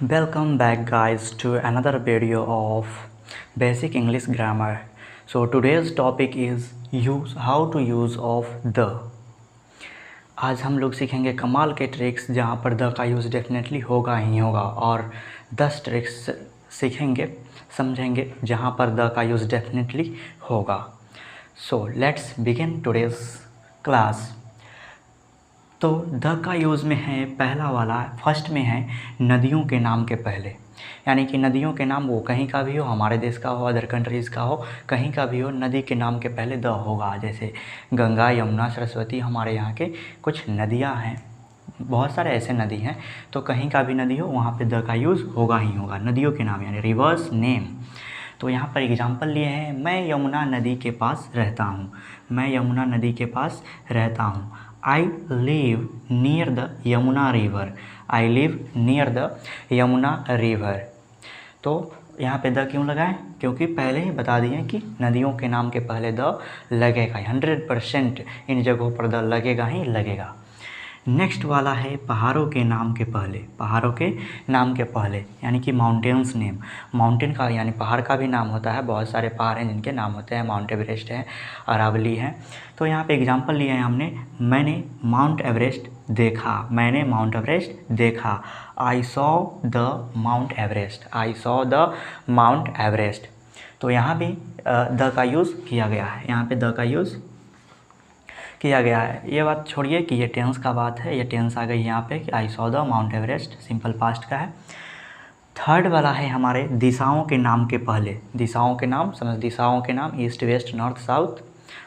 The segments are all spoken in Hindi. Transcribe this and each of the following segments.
Welcome back guys to another video of basic English grammar. So today's topic is use how to use of the. आज हम लोग सीखेंगे कमाल के ट्रिक्स जहाँ पर द का यूज़ डेफिनेटली होगा ही होगा और 10 ट्रिक्स सीखेंगे समझेंगे जहाँ पर द का यूज़ डेफिनेटली होगा. So let's begin today's class. तो द का यूज़ में है पहला वाला फर्स्ट में है नदियों के नाम के पहले, यानी कि नदियों के नाम वो कहीं का भी हो, हमारे देश का हो, अदर कंट्रीज़ का हो, कहीं का भी हो, नदी के नाम के पहले द होगा. जैसे गंगा, यमुना, सरस्वती हमारे यहाँ के कुछ नदियाँ हैं, बहुत सारे ऐसे नदी हैं, तो कहीं का भी नदी हो वहाँ पे द का यूज़ होगा ही होगा. नदियों के नाम यानी रिवर्स नेम. तो यहाँ पर एग्जाम्पल लिए हैं, मैं यमुना नदी के पास रहता हूँ. मैं यमुना नदी के पास रहता हूँ. I live near the Yamuna river. I live near the Yamuna river. तो यहाँ पे द क्यों लगाएं? क्योंकि पहले ही बता दिए कि नदियों के नाम के पहले द लगेगा ही. 100% इन जगहों पर द लगेगा ही लगेगा. नेक्स्ट वाला है पहाड़ों के नाम के पहले. पहाड़ों के नाम के पहले यानी कि माउंटेन्स नेम. माउंटेन का यानी पहाड़ का भी नाम होता है. बहुत सारे पहाड़ हैं जिनके नाम होते हैं. माउंट एवरेस्ट है, अरावली है. तो यहाँ पे एग्जांपल लिए हैं हमने. मैंने माउंट एवरेस्ट देखा. मैंने माउंट एवरेस्ट देखा. I saw the mount Everest. I saw the mount Everest. तो यहाँ भी द का यूज़ किया गया है. यहाँ पे द का यूज़ किया गया है. ये बात छोड़िए कि ये टेंस का बात है, ये टेंस आ गई यहाँ पे कि I saw the mount Everest, simple past का है. थर्ड वाला है हमारे दिशाओं के नाम के पहले. दिशाओं के नाम समझ, दिशाओं के नाम ईस्ट वेस्ट नॉर्थ साउथ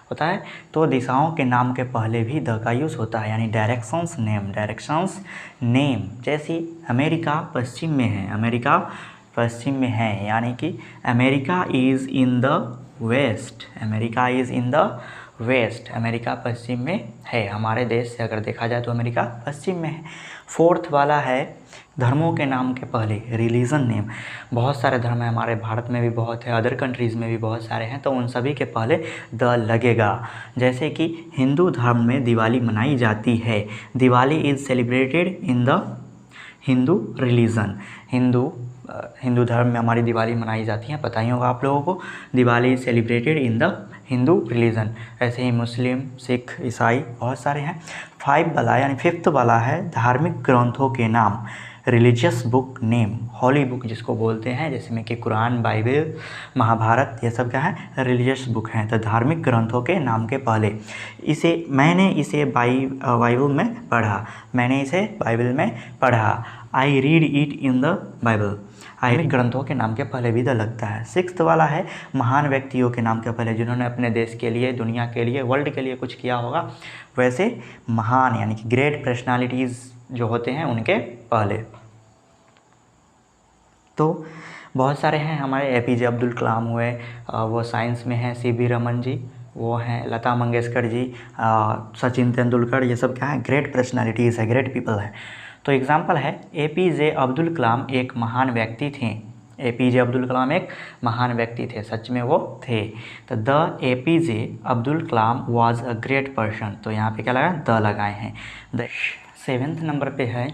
होता है. तो दिशाओं के नाम के पहले भी द का यूज़ होता है, यानी डायरेक्शंस नेम. डायरेक्शंस नेम जैसे अमेरिका पश्चिम में है. अमेरिका पश्चिम में है यानी कि America is in the west. America is in the west. America पश्चिम में है. हमारे देश से अगर देखा जाए तो अमेरिका पश्चिम में है. फोर्थ वाला है धर्मों के नाम के पहले रिलीजन नेम. बहुत सारे धर्म हैं हमारे भारत में भी बहुत है, अदर कंट्रीज़ में भी बहुत सारे हैं, तो उन सभी के पहले द लगेगा. जैसे कि हिंदू धर्म में दिवाली मनाई जाती है. Diwali is celebrated in the Hindu religion. Hindu धर्म में हमारी दिवाली मनाई जाती है, पता ही होगा आप लोगों को. Diwali celebrated in the Hindu religion. ऐसे ही मुस्लिम, सिख, ईसाई बहुत सारे हैं. 5 वाला यानी 5th वाला है धार्मिक ग्रंथों के नाम. Religious book name. Holy book जिसको बोलते हैं, जैसे में कि कुरान, बाइबल, महाभारत, ये सब क्या है? रिलीजियस बुक हैं. तो धार्मिक ग्रंथों के नाम के पहले मैंने इसे बाइबल में पढ़ा. मैंने इसे बाइबल में पढ़ा. I read it in the Bible. धार्मिक ग्रंथों के नाम के पहले भी द लगता है. 6th वाला है महान व्यक्तियों के नाम के पहले, जिन्होंने अपने देश के लिए, दुनिया के लिए, वर्ल्ड के लिए कुछ किया होगा, वैसे महान यानी कि ग्रेट पर्सनालिटीज़ जो होते हैं उनके पहले. तो बहुत सारे हैं हमारे. APJ अब्दुल कलाम हुए, वो साइंस में हैं. CV रमन जी वो हैं. लता मंगेशकर जी, सचिन तेंदुलकर, ये सब क्या है? ग्रेट पर्सनालिटीज़ है, ग्रेट पीपल है. तो एग्जाम्पल है APJ अब्दुल कलाम एक महान व्यक्ति थे. APJ अब्दुल कलाम एक महान व्यक्ति थे, सच में वो थे. तो the APJ Abdul Kalam was a great person. तो यहाँ पे क्या लगा? द लगाए हैं. द 7th नंबर पे है.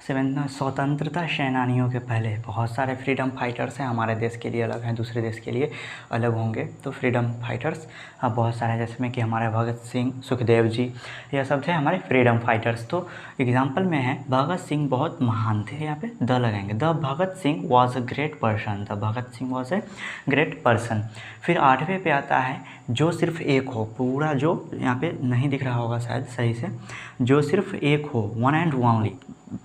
7th स्वतंत्रता सेनानियों के पहले. बहुत सारे फ्रीडम फाइटर्स हैं हमारे देश के लिए अलग हैं, दूसरे देश के लिए अलग होंगे. तो फ्रीडम फाइटर्स बहुत सारे, जैसे में कि हमारे भगत सिंह, सुखदेव जी, यह सब थे हमारे फ्रीडम फाइटर्स. तो एग्जांपल में है भगत सिंह बहुत महान थे, यहाँ पे द लगाएंगे. The Bhagat Singh was a great person. The Bhagat Singh was a great person. फिर 8वें पे आता है जो सिर्फ एक हो. पूरा जो यहाँ पे नहीं दिख रहा होगा शायद सही से, जो सिर्फ एक हो, वन एंड ओनली.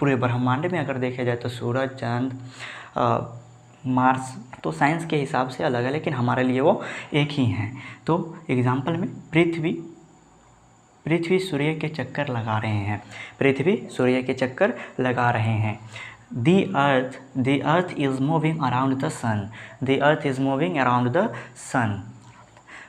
पूरे ब्रह्मांड में अगर देखा जाए तो सूरज, चांद, मार्स तो साइंस के हिसाब से अलग है, लेकिन हमारे लिए वो एक ही हैं. तो एग्जांपल में पृथ्वी सूर्य के चक्कर लगा रहे हैं. पृथ्वी सूर्य के चक्कर लगा रहे हैं. The earth is moving around the sun. The earth is moving around the sun.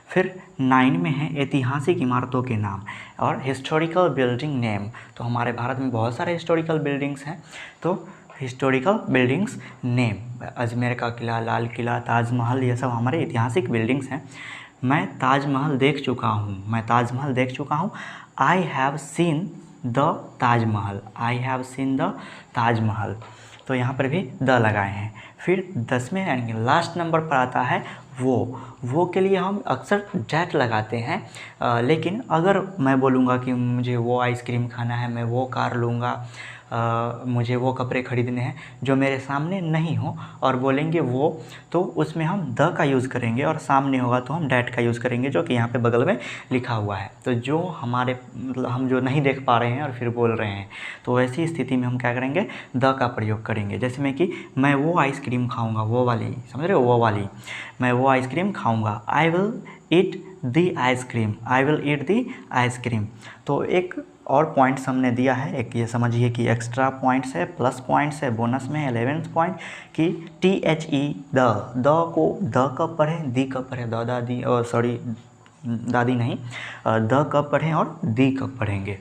फिर 9 में है ऐतिहासिक इमारतों के नाम और हिस्टोरिकल बिल्डिंग नेम. तो हमारे भारत में बहुत सारे हिस्टोरिकल बिल्डिंग्स हैं, तो हिस्टोरिकल बिल्डिंग्स नेम. अजमेर का किला, लाल किला, ताजमहल, ये सब हमारे ऐतिहासिक बिल्डिंग्स हैं. मैं ताजमहल देख चुका हूँ. मैं ताजमहल देख चुका हूँ. I have seen the Taj Mahal. I have seen the Taj Mahal. तो यहाँ पर भी द लगाए हैं। फिर 10वें यानी कि लास्ट नंबर पर आता है वो के लिए हम अक्सर डैट लगाते हैं। लेकिन अगर मैं बोलूँगा कि मुझे वो आइसक्रीम खाना है, मैं वो कार लूँगा, मुझे वो कपड़े ख़रीदने हैं, जो मेरे सामने नहीं हो और बोलेंगे वो, तो उसमें हम द का यूज़ करेंगे और सामने होगा तो हम डैट का यूज़ करेंगे, जो कि यहाँ पे बगल में लिखा हुआ है। तो जो हमारे मतलब हम जो नहीं देख पा रहे हैं और फिर बोल रहे हैं, तो ऐसी स्थिति में हम क्या करेंगे, द का प्रयोग करेंगे। जैसे में कि मैं वो आइसक्रीम खाऊँगा, वो वाली, समझ रहे हो, वो वाली, मैं वो आइसक्रीम खाऊँगा। I will eat the ice cream, I will eat the ice cream. तो एक और पॉइंट्स हमने दिया है, एक ये समझिए कि एक्स्ट्रा पॉइंट्स है, प्लस पॉइंट्स है, बोनस में 11th पॉइंट कि THE द को द कब पढ़ें, दी कब पढ़ें, द दादी, सॉरी दादी नहीं, द कब पढ़ें और दी कब पढ़ेंगे।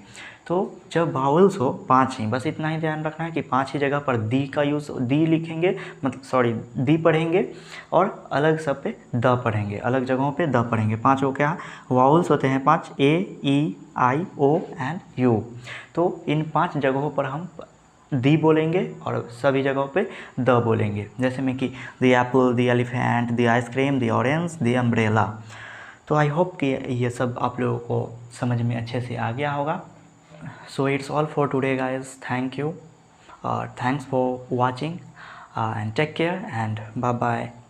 तो जब वावल्स हो 5 ही, बस इतना ही ध्यान रखना है कि 5 ही जगह पर दी का यूज़, दी लिखेंगे, मतलब सॉरी दी पढ़ेंगे और अलग सब पे द पढ़ेंगे, अलग जगहों पे द पढ़ेंगे। 5 हो क्या, वावल्स होते हैं 5, A, E, I, O and U। तो इन 5 जगहों पर हम दी बोलेंगे और सभी जगहों पे द बोलेंगे। जैसे में कि the Apple, the elephant, the ice cream, the orange, the umbrella. तो आई होप कि ये सब आप लोगों को समझ में अच्छे से आ गया होगा। So it's all for today, guys. Thank you. Thanks for watching and take care and bye bye.